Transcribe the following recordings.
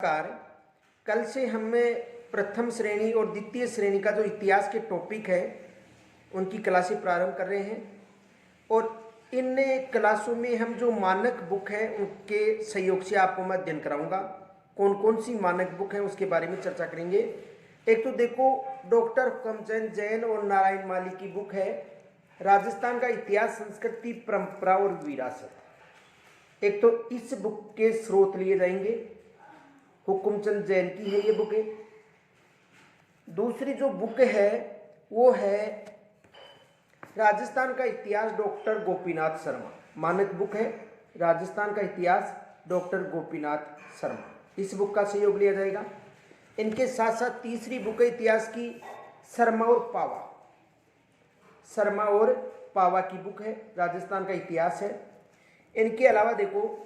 नमस्कार। कल से हमें प्रथम श्रेणी और द्वितीय श्रेणी का जो इतिहास के टॉपिक है उनकी क्लासें प्रारंभ कर रहे हैं और इन क्लासों में हम जो मानक बुक है उनके सहयोग से आपको मैं अध्ययन कराऊंगा। कौन कौन सी मानक बुक है उसके बारे में चर्चा करेंगे। एक तो देखो डॉक्टर हुकमचंद जैन और नारायण माली की बुक है राजस्थान का इतिहास, संस्कृति, परंपरा और विरासत। एक तो इस बुक के स्रोत लिए जाएंगे, हुकुमचंद जैन की है ये बुक है। दूसरी जो बुक है वो है राजस्थान का इतिहास, डॉक्टर गोपीनाथ शर्मा। मानक बुक है राजस्थान का इतिहास, डॉक्टर गोपीनाथ शर्मा। इस बुक का सहयोग लिया जाएगा। इनके साथ साथ तीसरी बुक है इतिहास की, शर्मा और पावा। शर्मा और पावा की बुक है, राजस्थान का इतिहास है। इनके अलावा देखो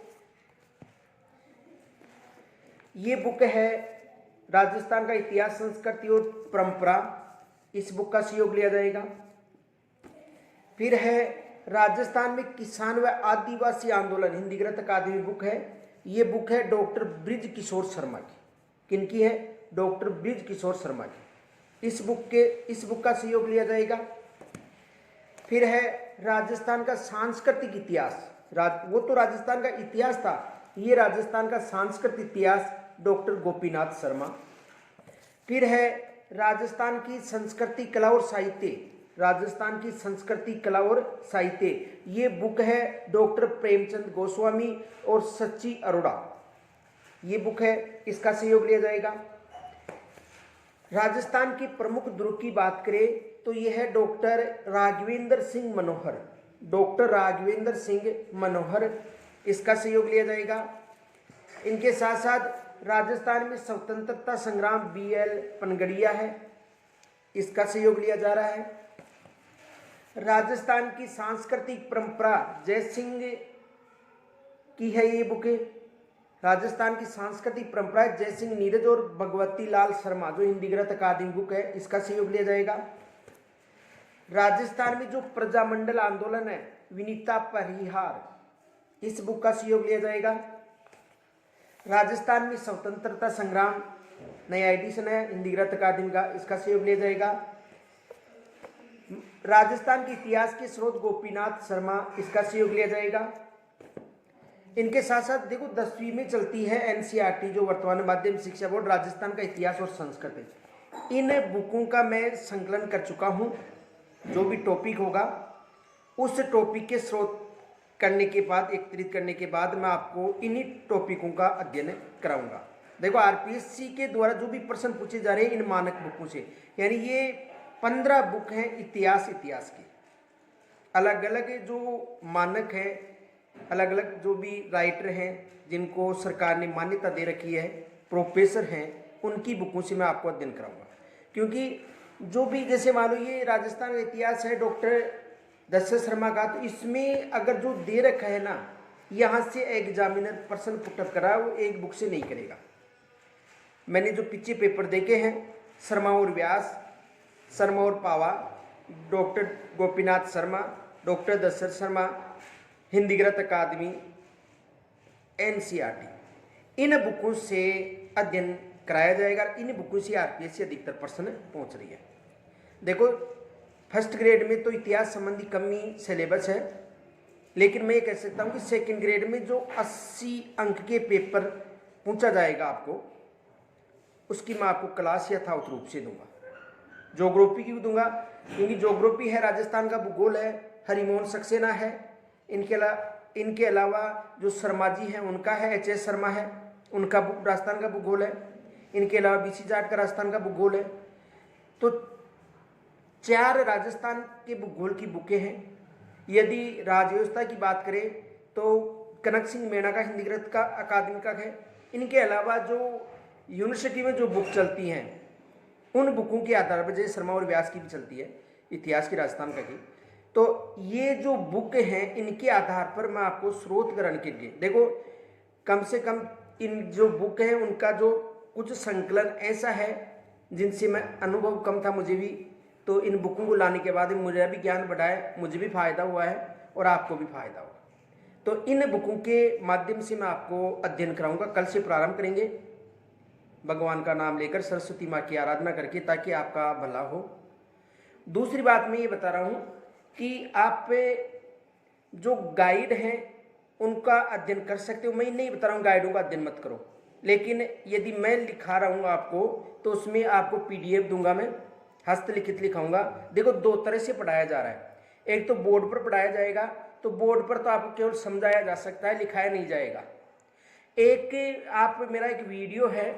ये बुक है राजस्थान का इतिहास, संस्कृति और परंपरा। इस बुक का सहयोग लिया जाएगा। फिर है राजस्थान में किसान व आदिवासी आंदोलन, हिंदीकृत अकादमी बुक है। ये बुक है डॉक्टर ब्रिज किशोर शर्मा की। किनकी है? डॉक्टर ब्रिज किशोर शर्मा की। इस बुक का सहयोग लिया जाएगा। फिर है राजस्थान का सांस्कृतिक इतिहास, वो तो राजस्थान का इतिहास था, ये राजस्थान का सांस्कृतिक इतिहास, डॉक्टर गोपीनाथ शर्मा। फिर है राजस्थान की संस्कृति, कला और साहित्य, राजस्थान की संस्कृति, कला और साहित्य। ये बुक है डॉक्टर प्रेमचंद गोस्वामी और सच्ची अरोड़ा। ये बुक है, इसका सहयोग लिया जाएगा। राजस्थान की प्रमुख दुर्ग की बात करें तो यह है डॉक्टर राघवेंद्र सिंह मनोहर। डॉक्टर राघवेंद्र सिंह मनोहर, इसका सहयोग लिया जाएगा। इनके साथ साथ राजस्थान में स्वतंत्रता संग्राम, BL पनगड़िया है, इसका सहयोग लिया जा रहा है। राजस्थान की सांस्कृतिक परंपरा, जय सिंह की है ये बुक। राजस्थान की सांस्कृतिक परंपरा, जय सिंह नीरज और भगवती लाल शर्मा, जो हिंदीकृत अकादमी बुक है, इसका सहयोग लिया जाएगा। राजस्थान में जो प्रजामंडल आंदोलन है, विनीता परिहार, इस बुक का सहयोग लिया जाएगा। राजस्थान में स्वतंत्रता संग्राम, नया एडिशन है हिंदीकृत अकादमी का, इसका सहयोग लिया जाएगा। राजस्थान के इतिहास के स्रोत गोपीनाथ शर्मा, इसका सहयोग लिया जाएगा। इनके साथ साथ देखो 10वीं में चलती है NCERT, जो वर्तमान माध्यमिक शिक्षा बोर्ड, राजस्थान का इतिहास और संस्कृति। इन बुकों का मैं संकलन कर चुका हूँ। जो भी टॉपिक होगा उस टॉपिक के स्रोत करने के बाद, एकत्रित करने के बाद मैं आपको इन्हीं टॉपिकों का अध्ययन कराऊंगा। देखो RPSC के द्वारा जो भी प्रश्न पूछे जा रहे हैं इन मानक बुकों से, यानी ये 15 बुक हैं इतिहास की। अलग अलग जो मानक है, अलग अलग जो भी राइटर हैं जिनको सरकार ने मान्यता दे रखी है, प्रोफेसर हैं, उनकी बुकों से मैं आपको अध्ययन कराऊंगा। क्योंकि जो भी, जैसे मान लो ये राजस्थान का इतिहास है डॉक्टर दशरथ शर्मा का, तो इसमें अगर जो दे रखा है ना, यहाँ से एग्जामिनर प्रश्न पुटअप करा वो एक बुक से नहीं करेगा। मैंने जो पीछे पेपर देखे हैं, शर्मा और व्यास, शर्मा और पावा, डॉक्टर गोपीनाथ शर्मा, डॉक्टर दशरथ शर्मा, हिंदीकृत अकादमी, NCERT, इन बुकों से अध्ययन कराया जाएगा। इन बुकों से RPSC अधिकतर प्रश्न पहुंच रही है। देखो फर्स्ट ग्रेड में तो इतिहास संबंधी कमी सिलेबस है, लेकिन मैं ये कह सकता हूँ कि सेकंड ग्रेड में जो 80 अंक के पेपर पूछा जाएगा आपको, उसकी मैं आपको क्लास यथावत रूप से दूंगा। ज्योग्राफी की भी दूंगा, क्योंकि ज्योग्राफी है राजस्थान का भूगोल है, हरिमोहन सक्सेना है। इनके अलावा जो शर्मा जी हैं उनका है, HS शर्मा है, उनका राजस्थान का भूगोल है। इनके अलावा BC जाट का राजस्थान का भूगोल है। तो 4 राजस्थान के भूगोल की बुकें हैं। यदि राजव्यवस्था की बात करें तो कनक सिंह मीणा का हिंदीकृत का अकादमी का है। इनके अलावा जो यूनिवर्सिटी में जो बुक चलती हैं उन बुकों के आधार पर, जैसे शर्मा और व्यास की भी चलती है इतिहास की, राजस्थान का की, तो ये जो बुक हैं इनके आधार पर मैं आपको स्रोत ग्रहण के लिए, देखो कम से कम इन जो बुक हैं उनका जो कुछ संकलन ऐसा है जिनसे मैं, अनुभव कम था मुझे भी, तो इन बुकों को लाने के बाद मुझे भी ज्ञान बढ़ा है, मुझे भी फायदा हुआ है और आपको भी फायदा हुआ। तो इन बुकों के माध्यम से मैं आपको अध्ययन कराऊंगा। कल से प्रारंभ करेंगे। भगवान का नाम लेकर, सरस्वती माँ की आराधना करके, ताकि आपका भला हो। दूसरी बात मैं ये बता रहा हूँ कि आप जो गाइड हैं उनका अध्ययन कर सकते हो। मैं नहीं बता रहा हूँ गाइडों का अध्ययन मत करो, लेकिन यदि मैं लिखा रहा हूँ आपको तो उसमें आपको PDF दूंगा, मैं हस्तलिखित लिखाऊंगा। देखो 2 तरह से पढ़ाया जा रहा है, एक तो बोर्ड पर पढ़ाया जाएगा, तो बोर्ड पर तो आपको केवल समझाया जा सकता है, लिखाया नहीं जाएगा। एक आप मेरा एक वीडियो है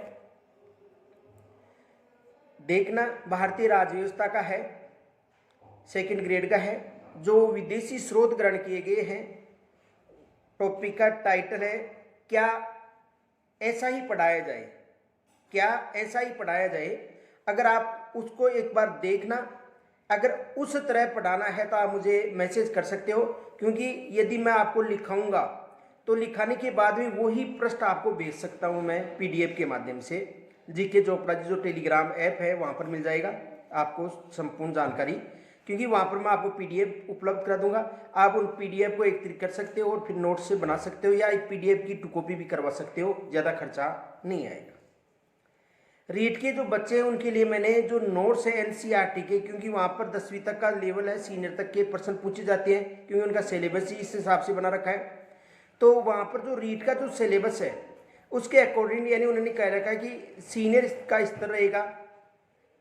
देखना, भारतीय राज्य व्यवस्था का है, 2nd ग्रेड का है, जो विदेशी स्रोत ग्रहण किए गए हैं। टॉपिक का टाइटल है क्या ऐसा ही पढ़ाया जाए, क्या ऐसा ही पढ़ाया जाए। अगर आप उसको एक बार देखना, अगर उस तरह पढ़ाना है तो आप मुझे मैसेज कर सकते हो, क्योंकि यदि मैं आपको लिखाऊंगा तो लिखाने के बाद में वही प्रश्न आपको भेज सकता हूं मैं PDF के माध्यम से। GK चोपड़ा जी जो टेलीग्राम ऐप है वहां पर मिल जाएगा आपको संपूर्ण जानकारी, क्योंकि वहां पर मैं आपको PDF उपलब्ध करा दूंगा। आप उन PDF को एकत्रित कर सकते हो और फिर नोट से बना सकते हो, या एक PDF की 2 कॉपी भी करवा सकते हो, ज़्यादा खर्चा नहीं आएगा। रीट के जो बच्चे हैं उनके लिए मैंने जो नोट्स है NCERT के, क्योंकि वहाँ पर 10वीं तक का लेवल है, सीनियर तक के प्रश्न पूछे जाते हैं, क्योंकि उनका सिलेबस ही इस हिसाब से बना रखा है। तो वहाँ पर जो रीट का जो सिलेबस है उसके अकॉर्डिंग, यानी उन्होंने कह रखा है कि सीनियर का स्तर रहेगा,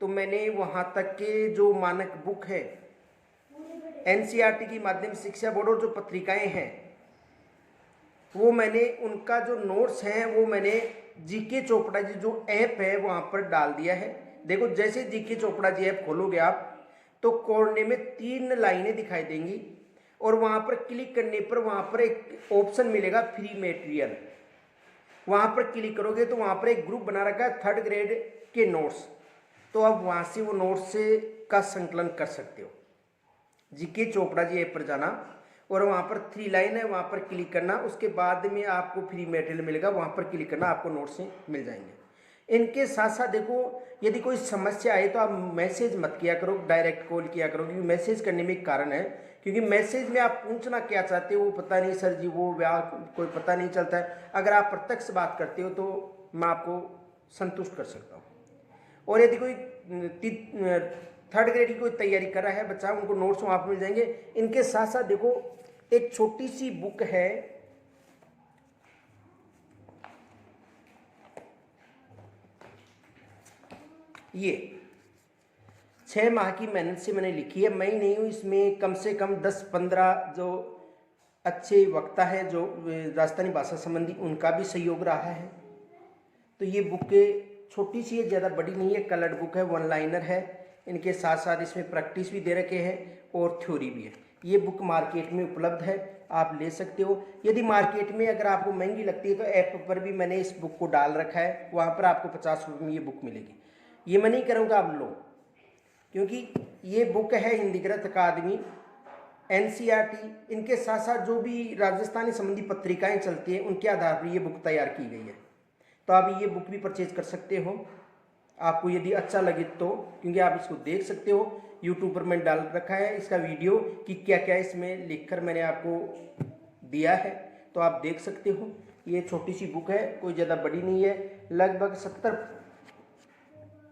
तो मैंने वहाँ तक के जो मानक बुक है NCERT की माध्यम शिक्षा बोर्ड और जो पत्रिकाएं हैं वो मैंने उनका जो नोट्स हैं वो मैंने GK चोपड़ा जी जो ऐप है वहाँ पर डाल दिया है। देखो जैसे GK चोपड़ा जी ऐप खोलोगे आप तो कोने में 3 लाइनें दिखाई देंगी, और वहाँ पर क्लिक करने पर वहाँ पर एक ऑप्शन मिलेगा फ्री मटेरियल। वहाँ पर क्लिक करोगे तो वहाँ पर एक ग्रुप बना रखा है 3rd ग्रेड के नोट्स, तो आप वहाँ से वो नोट्स से का संकलन कर सकते हो। GK चोपड़ा जी ऐप पर जाना और वहाँ पर 3 लाइन है, वहाँ पर क्लिक करना, उसके बाद में आपको फ्री मटेरियल मिलेगा, वहाँ पर क्लिक करना, आपको नोट्स मिल जाएंगे। इनके साथ साथ देखो यदि कोई समस्या आए तो आप मैसेज मत किया करो, डायरेक्ट कॉल किया करो, क्योंकि मैसेज करने में एक कारण है, क्योंकि मैसेज में आप पूछना क्या चाहते हो वो पता नहीं सर जी, वो कोई पता नहीं चलता है। अगर आप प्रत्यक्ष बात करते हो तो मैं आपको संतुष्ट कर सकता हूँ। और यदि कोई 3rd ग्रेड की कोई तैयारी कर रहा है बच्चा, उनको नोट्स वहाँ पर मिल जाएंगे। इनके साथ साथ देखो एक छोटी सी बुक है, ये 6 माह की मेहनत से मैंने लिखी है, मैं ही नहीं हूँ, इसमें कम से कम 10-15 जो अच्छे वक्ता है जो राजस्थानी भाषा संबंधी उनका भी सहयोग रहा है। तो ये बुक छोटी सी है, ज़्यादा बड़ी नहीं है, कलर्ड बुक है, 1 लाइनर है। इनके साथ साथ इसमें प्रैक्टिस भी दे रखे हैं और थ्योरी भी है। ये बुक मार्केट में उपलब्ध है, आप ले सकते हो। यदि मार्केट में अगर आपको महंगी लगती है तो ऐप पर भी मैंने इस बुक को डाल रखा है, वहाँ पर आपको 50 रुपये में ये बुक मिलेगी। ये मैं नहीं करूँगा आप लो, क्योंकि ये बुक है हिंदीकृत अकादमी NCERT, इनके साथ साथ जो भी राजस्थानी संबंधी पत्रिकाएं चलती हैं उनके आधार पर ये बुक तैयार की गई है। तो आप ये बुक भी परचेज कर सकते हो आपको यदि अच्छा लगे तो, क्योंकि आप इसको देख सकते हो। यूट्यूब पर मैंने डाल रखा है इसका वीडियो कि क्या क्या इसमें लिखकर मैंने आपको दिया है, तो आप देख सकते हो। ये छोटी सी बुक है, कोई ज़्यादा बड़ी नहीं है, लगभग 70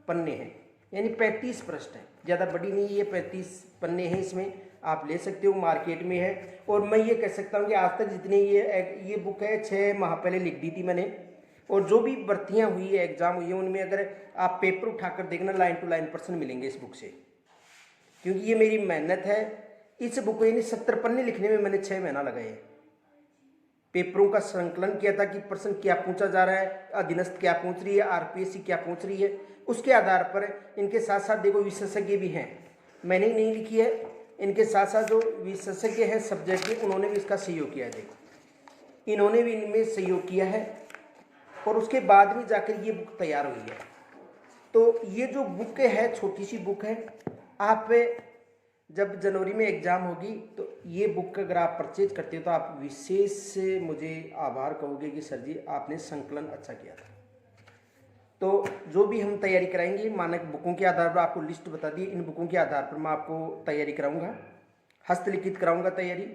पन्ने हैं, यानी 35 पृष्ठ है, ज़्यादा बड़ी नहीं है, 35 पन्ने हैं इसमें, आप ले सकते हो, मार्केट में है। और मैं ये कह सकता हूँ कि आज तक जितने ये बुक है 6 माह पहले लिख दी थी मैंने, और जो भी भर्तियाँ हुई है, एग्जाम हुई है, उनमें अगर आप पेपर उठाकर देखना लाइन टू लाइन प्रश्न मिलेंगे इस बुक से, क्योंकि ये मेरी मेहनत है। इस बुक को यानी 70 पन्ने लिखने में मैंने 6 महीना लगाए। पेपरों का संकलन किया था कि प्रश्न क्या पूछा जा रहा है, अधीनस्थ क्या पूछ रही है, RPSC क्या पूछ रही है, उसके आधार पर। इनके साथ साथ देखो विशेषज्ञ भी हैं, मैंने ही नहीं लिखी है, इनके साथ साथ जो विशेषज्ञ हैं सब्जेक्ट के, उन्होंने भी इसका सहयोग किया है। देखो इन्होंने भी इनमें सहयोग किया है, और उसके बाद में जाकर ये बुक तैयार हुई है। तो ये जो बुक है छोटी सी बुक है, आप जब जनवरी में एग्ज़ाम होगी तो ये बुक अगर आप परचेज करते हो तो आप विशेष मुझे आभार कहोगे कि सर जी आपने संकलन अच्छा किया था। तो जो भी हम तैयारी कराएंगे मानक बुकों के आधार पर, आपको लिस्ट बता दी, इन बुकों के आधार पर मैं आपको तैयारी कराऊंगा, हस्तलिखित कराऊंगा तैयारी।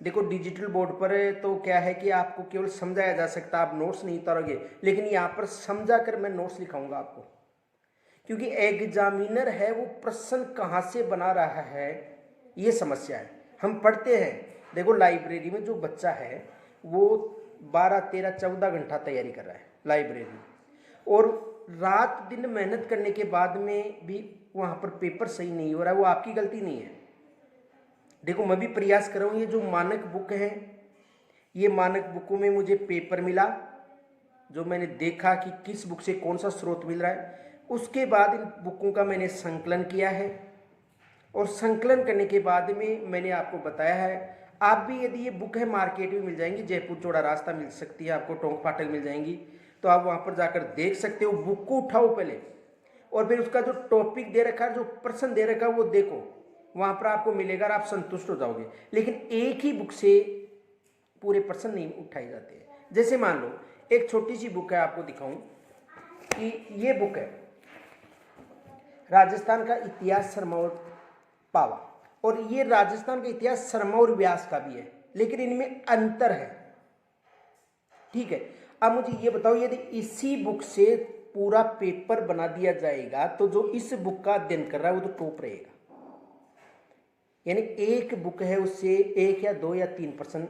देखो डिजिटल बोर्ड पर तो क्या है कि आपको केवल समझाया जा सकता है, आप नोट्स नहीं उतारोगे, लेकिन यहाँ पर समझा कर मैं नोट्स लिखाऊंगा आपको, क्योंकि एग्जामिनर है वो प्रश्न कहाँ से बना रहा है ये समस्या है। हम पढ़ते हैं, देखो लाइब्रेरी में जो बच्चा है वो 12, 13, 14 घंटा तैयारी कर रहा है लाइब्रेरी में, और रात दिन मेहनत करने के बाद में भी वहाँ पर पेपर सही नहीं हो रहा है, वो आपकी गलती नहीं है। देखो मैं भी प्रयास कर रहा हूँ, ये जो मानक बुक है, ये मानक बुकों में मुझे पेपर मिला, जो मैंने देखा कि किस बुक से कौन सा स्रोत मिल रहा है, उसके बाद इन बुकों का मैंने संकलन किया है, और संकलन करने के बाद में मैंने आपको बताया है। आप भी यदि ये बुक है मार्केट में मिल जाएंगी, जयपुर चौड़ा रास्ता मिल सकती है आपको, टोंक फाटक मिल जाएंगी, तो आप वहाँ पर जाकर देख सकते हो। बुक को उठाओ पहले, और फिर उसका जो टॉपिक दे रखा है, जो प्रश्न दे रखा है वो देखो, वहाँ पर आपको मिलेगा और आप संतुष्ट हो जाओगे। लेकिन एक ही बुक से पूरे प्रश्न नहीं उठाए जाते हैं। जैसे मान लो एक छोटी सी बुक है, आपको दिखाऊं कि ये बुक है राजस्थान का इतिहास शर्मा और पावा, और ये राजस्थान का इतिहास शर्मा और व्यास का भी है, लेकिन इनमें अंतर है। ठीक है, अब मुझे ये बताओ, यदि इसी बुक से पूरा पेपर बना दिया जाएगा तो जो इस बुक का अध्ययन कर रहा है वो तो टॉप रहेगा। यानी एक बुक है उससे 1 या 2 या 3 प्रश्न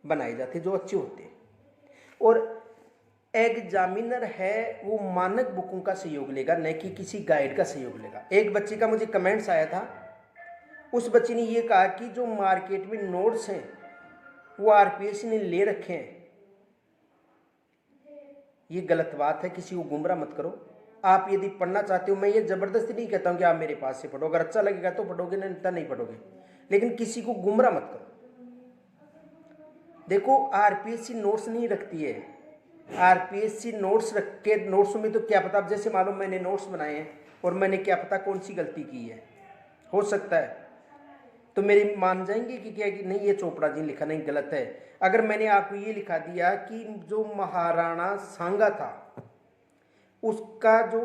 बनाए जाते जो अच्छे होते हैं, और एग्जामिनर है वो मानक बुकों का सहयोग लेगा, न कि किसी गाइड का सहयोग लेगा। एक बच्चे का मुझे कमेंट्स आया था, उस बच्चे ने ये कहा कि जो मार्केट में नोट्स हैं वो आरपीएससी ने ले रखे हैं। ये गलत बात है, किसी को गुमराह मत करो। आप यदि पढ़ना चाहते हो, मैं ये जबरदस्ती नहीं कहता हूँ कि आप मेरे पास से पढ़ो, अगर अच्छा लगेगा तो पढ़ोगे, नहीं पढ़ोगे, लेकिन किसी को गुमराह मत करो। देखो आरपीएससी नोट्स नहीं रखती है, आरपीएससी नोट्स रख के, नोट्स में तो क्या पता, अब जैसे मालूम मैंने नोट्स बनाए हैं और मैंने क्या पता कौन सी गलती की है, हो सकता है तो मेरी मान जाएंगे कि क्या कि नहीं ये चोपड़ा जी लिखा नहीं, गलत है। अगर मैंने आपको ये लिखा दिया कि जो महाराणा सांगा था, उसका जो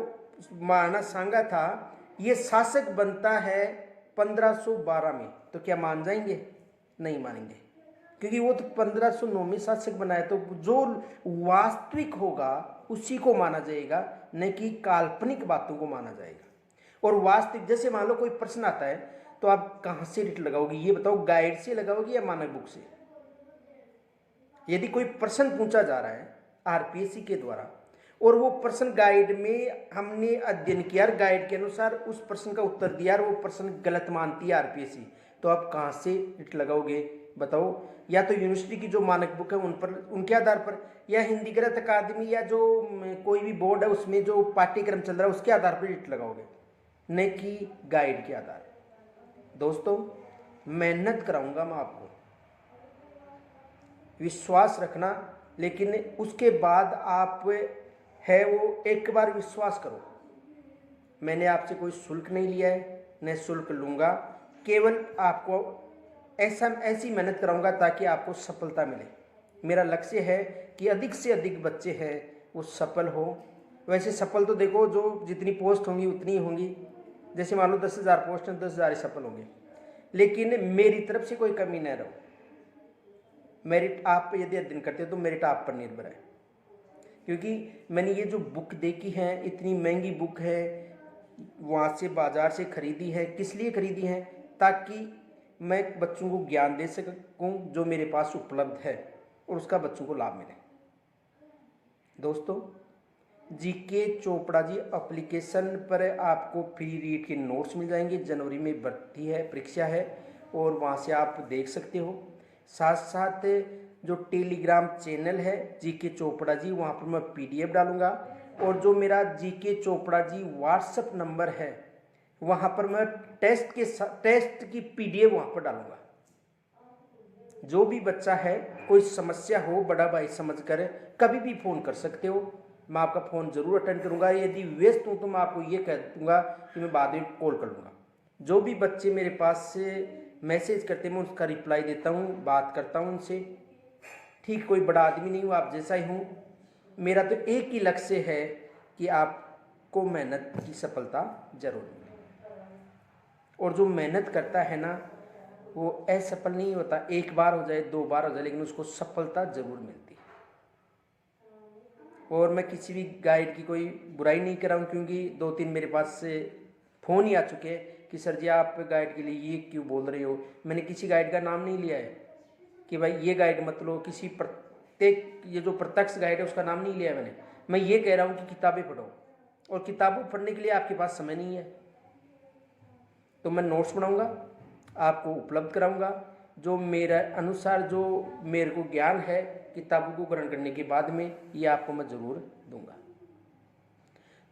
महाराणा सांगा था ये शासक बनता है 1512 में, तो क्या मान जाएंगे? नहीं मानेंगे, क्योंकि वो तो 1509 में शासक बनाया। तो जो वास्तविक होगा उसी को माना जाएगा, न कि काल्पनिक बातों को माना जाएगा। और वास्तविक, जैसे मान लो कोई प्रश्न आता है तो आप कहाँ से रिट लगाओगे ये बताओ, गाइड से लगाओगे या मानक बुक से? यदि कोई प्रश्न पूछा जा रहा है आरपीएससी के द्वारा और वो प्रश्न गाइड में हमने अध्ययन किया, गाइड के अनुसार उस प्रश्न का उत्तर दिया और वो प्रश्न गलत मानती है आरपीएससी, तो आप कहाँ से रिट लगाओगे बताओ? या तो यूनिवर्सिटी की जो मानक बुक है उन पर, उनके आधार पर, या हिंदी गणित अकादमी या जो कोई भी बोर्ड है उसमें जो पाठ्यक्रम चल रहा है उसके आधार पर रिट लगाओगे, न कि गाइड के आधार। दोस्तों मेहनत कराऊंगा मैं आपको, विश्वास रखना, लेकिन उसके बाद आप है वो एक बार विश्वास करो। मैंने आपसे कोई शुल्क नहीं लिया है, न शुल्क लूँगा, केवल आपको ऐसी मेहनत कराऊंगा ताकि आपको सफलता मिले। मेरा लक्ष्य है कि अधिक से अधिक बच्चे हैं वो सफल हो। वैसे सफल तो देखो जो जितनी पोस्ट होंगी उतनी ही होंगी, जैसे मान लो 10,000 पोस्ट हैं, 10,000 सफल होंगे, लेकिन मेरी तरफ से कोई कमी न रहो। मेरिट आप यदि अध्ययन करते हो तो मेरिट आप पर निर्भर है, क्योंकि मैंने ये जो बुक देखी है, इतनी महंगी बुक है, वहाँ से बाज़ार से खरीदी है। किस लिए खरीदी है? ताकि मैं बच्चों को ज्ञान दे सकूँ जो मेरे पास उपलब्ध है और उसका बच्चों को लाभ मिले। दोस्तों जीके चोपड़ा जी एप्लीकेशन पर आपको फ्री रीड के नोट्स मिल जाएंगे। जनवरी में भर्ती है, परीक्षा है, और वहाँ से आप देख सकते हो। साथ साथ जो टेलीग्राम चैनल है जीके चोपड़ा जी, वहाँ पर मैं पीडीएफ डालूंगा, और जो मेरा GK Chopra ji WhatsApp number है वहाँ पर मैं टेस्ट की पीडीएफ वहाँ पर डालूंगा। जो भी बच्चा है, कोई समस्या हो, बड़ा भाई समझकर कभी भी फ़ोन कर सकते हो, मैं आपका फ़ोन ज़रूर अटेंड करूँगा। यदि व्यस्त हूँ तो मैं आपको ये कह दूँगा कि मैं बाद में कॉल कर लूँगा। जो भी बच्चे मेरे पास से मैसेज करते हैं मैं उसका रिप्लाई देता हूँ, बात करता हूँ उनसे। ठीक, कोई बड़ा आदमी नहीं हूँ, आप जैसा ही हूँ। मेरा तो एक ही लक्ष्य है कि आपको मेहनत की सफलता जरूर मिले, और जो मेहनत करता है ना वो असफल नहीं होता, एक बार हो जाए, 2 बार हो जाए, लेकिन उसको सफलता जरूर मिलती है। और मैं किसी भी गाइड की कोई बुराई नहीं कर रहा हूँ, क्योंकि 2-3 मेरे पास से फ़ोन ही आ चुके हैं कि सर जी आप गाइड के लिए ये क्यों बोल रहे हो। मैंने किसी गाइड का नाम नहीं लिया है कि भाई ये गाइड मत लो, किसी प्रत्येक ये जो प्रत्यक्ष गाइड है उसका नाम नहीं लिया है मैंने। मैं ये कह रहा हूँ कि किताबें पढ़ो, और किताबें पढ़ने के लिए आपके पास समय नहीं है तो मैं नोट्स बनाऊँगा, आपको उपलब्ध कराऊँगा, जो मेरा अनुसार जो मेरे को ज्ञान है किताबों को ग्रहण करने के बाद में, ये आपको मैं ज़रूर दूंगा।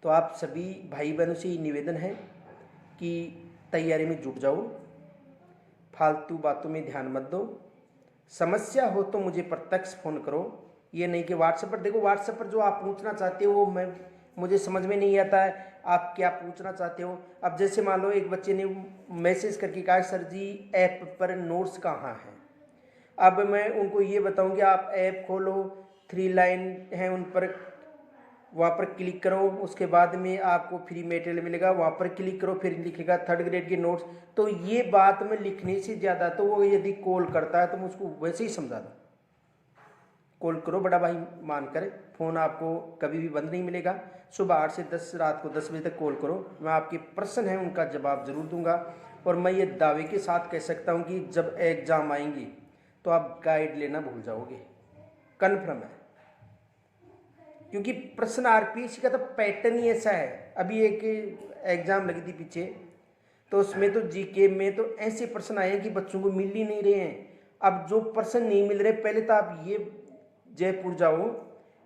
तो आप सभी भाई बहनों से निवेदन है कि तैयारी में जुट जाओ, फालतू बातों में ध्यान मत दो, समस्या हो तो मुझे प्रत्यक्ष फ़ोन करो, ये नहीं कि व्हाट्सएप पर। देखो व्हाट्सएप पर जो आप पूछना चाहते हो वो मुझे समझ में नहीं आता है आप क्या पूछना चाहते हो। अब जैसे मान लो एक बच्चे ने मैसेज करके कहा सर जी ऐप पर नोट्स कहाँ हैं। अब मैं उनको ये बताऊं कि आप ऐप खोलो, 3 लाइन हैं उन पर, वहाँ पर क्लिक करो, उसके बाद में आपको फ्री मटेरियल मिलेगा, वहाँ पर क्लिक करो, फिर लिखेगा 3rd ग्रेड के नोट्स। तो ये बात में लिखने से ज़्यादा तो वो यदि कॉल करता है तो मैं उसको वैसे ही समझा दूँ, कॉल करो बड़ा भाई मानकर, फ़ोन आपको कभी भी बंद नहीं मिलेगा। सुबह 8 से 10, रात को 10 बजे तक कॉल करो, मैं आपके प्रश्न हैं उनका जवाब ज़रूर दूंगा। और मैं ये दावे के साथ कह सकता हूँ कि जब एग्ज़ाम आएंगी तो आप गाइड लेना भूल जाओगे, कन्फर्म है। क्योंकि प्रश्न आरपीएससी का तो पैटर्न ही ऐसा है। अभी एक एग्ज़ाम लगी थी पीछे, तो उसमें तो जीके में तो ऐसे प्रश्न आए हैं कि बच्चों को मिल ही नहीं रहे हैं। अब जो प्रश्न नहीं मिल रहे, पहले तो आप ये जयपुर जाओ,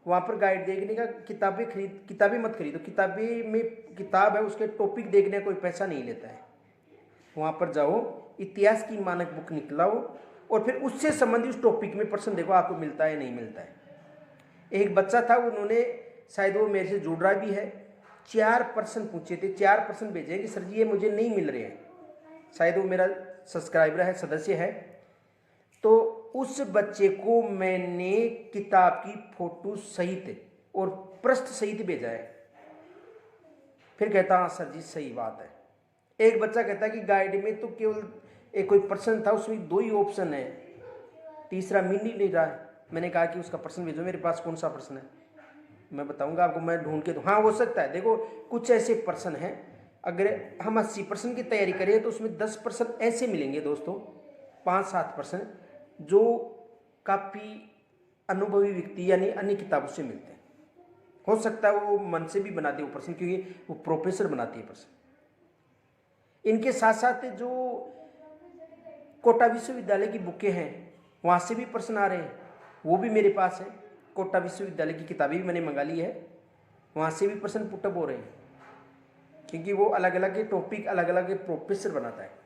वहाँ पर गाइड देखने का, किताबें मत खरीदो, किताबें में किताब है उसके टॉपिक देखने का कोई पैसा नहीं लेता है। वहाँ पर जाओ, इतिहास की मानक बुक निकलाओ और फिर उससे संबंधित उस टॉपिक में प्रश्न देखो आपको मिलता है नहीं मिलता है। एक बच्चा था, उन्होंने शायद वो मेरे से जुड़ रहा भी है, 4 प्रश्न पूछे थे, 4 प्रश्न भेजे कि सर जी ये मुझे नहीं मिल रहे हैं। शायद वो मेरा सब्सक्राइबर है, सदस्य है। तो उस बच्चे को मैंने किताब की फोटो सहित और प्रश्न सहित भेजा है। फिर कहता हाँ सर जी सही बात है। एक बच्चा कहता है कि गाइड में तो केवल एक कोई प्रश्न था, उसमें 2 ही ऑप्शन है, तीसरा मिल ही नहीं रहा है। मैंने कहा कि उसका प्रश्न भेजो, मेरे पास कौन सा प्रश्न है, मैं बताऊंगा आपको, मैं ढूंढ के दूँ। हाँ हो सकता है, देखो कुछ ऐसे प्रश्न हैं, अगर हम 80% की तैयारी करें तो उसमें 10% ऐसे मिलेंगे दोस्तों, 5-7 प्रश्न जो काफ़ी अनुभवी व्यक्ति यानी अन्य किताबों से मिलते हैं। हो सकता है वो मन से भी बनाते वो प्रश्न, क्योंकि वो प्रोफेसर बनाती है प्रश्न। इनके साथ साथ जो कोटा विश्वविद्यालय की बुकें हैं वहाँ से भी प्रश्न आ रहे हैं, वो भी मेरे पास है। कोटा विश्वविद्यालय की किताबें भी मैंने मंगा ली है, वहाँ से भी प्रश्न पुटअप हो रहे हैं, क्योंकि वो अलग अलग टॉपिक अलग अलग प्रोफेसर बनाता है।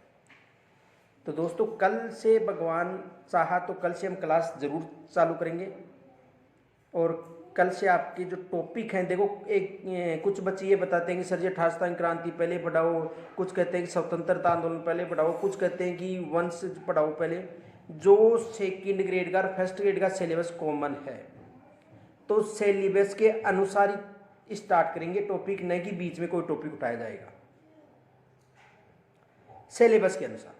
तो दोस्तों कल से भगवान चाहा तो कल से हम क्लास ज़रूर चालू करेंगे। और कल से आपके जो टॉपिक हैं, देखो कुछ बच्चे ये बताते हैं कि सर जी 28 क्रांति पहले पढ़ाओ, कुछ कहते हैं कि स्वतंत्रता आंदोलन पहले पढ़ाओ, कुछ कहते हैं कि वंश पढ़ाओ पहले। जो 2nd ग्रेड का और 1st ग्रेड का सिलेबस कॉमन है, तो सिलेबस के अनुसार ही स्टार्ट करेंगे टॉपिक, नहीं कि बीच में कोई टॉपिक उठाया जाएगा। सिलेबस के अनुसार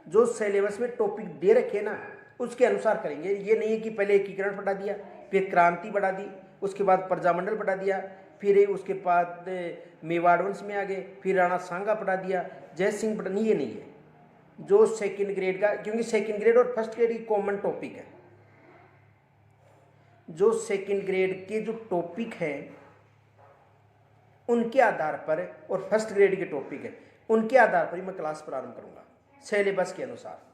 जो सिलेबस में टॉपिक दे रखे ना उसके अनुसार करेंगे। ये नहीं है कि पहले एकीकरण पढ़ा दिया, फिर क्रांति पढ़ा दी, उसके बाद प्रजामंडल पढ़ा दिया, फिर उसके बाद मेवाड़ वंश में आ गए, फिर राणा सांगा पढ़ा दिया, जय सिंह पढ़ा, नहीं ये नहीं है। जो 2nd ग्रेड का, क्योंकि 2nd ग्रेड और 1st ग्रेड की कॉमन टॉपिक है, जो 2nd ग्रेड के जो टॉपिक हैं उनके आधार पर, और 1st ग्रेड के टॉपिक है उनके आधार पर ही मैं क्लास प्रारंभ करूंगा सिलेबस के अनुसार।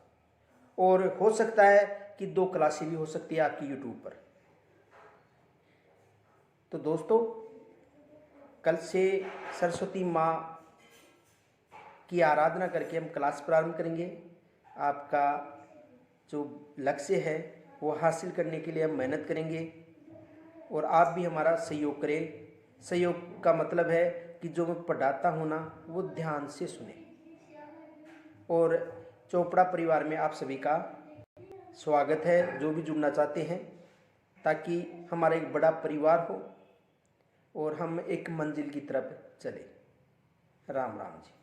और हो सकता है कि 2 क्लासें भी हो सकती है आपकी यूट्यूब पर। तो दोस्तों कल से सरस्वती माँ की आराधना करके हम क्लास प्रारंभ करेंगे। आपका जो लक्ष्य है वो हासिल करने के लिए हम मेहनत करेंगे, और आप भी हमारा सहयोग करें। सहयोग का मतलब है कि जो मैं पढ़ाता हूँ ना वो ध्यान से सुने। और चोपड़ा परिवार में आप सभी का स्वागत है, जो भी जुड़ना चाहते हैं, ताकि हमारा एक बड़ा परिवार हो और हम एक मंजिल की तरफ चले। राम राम जी।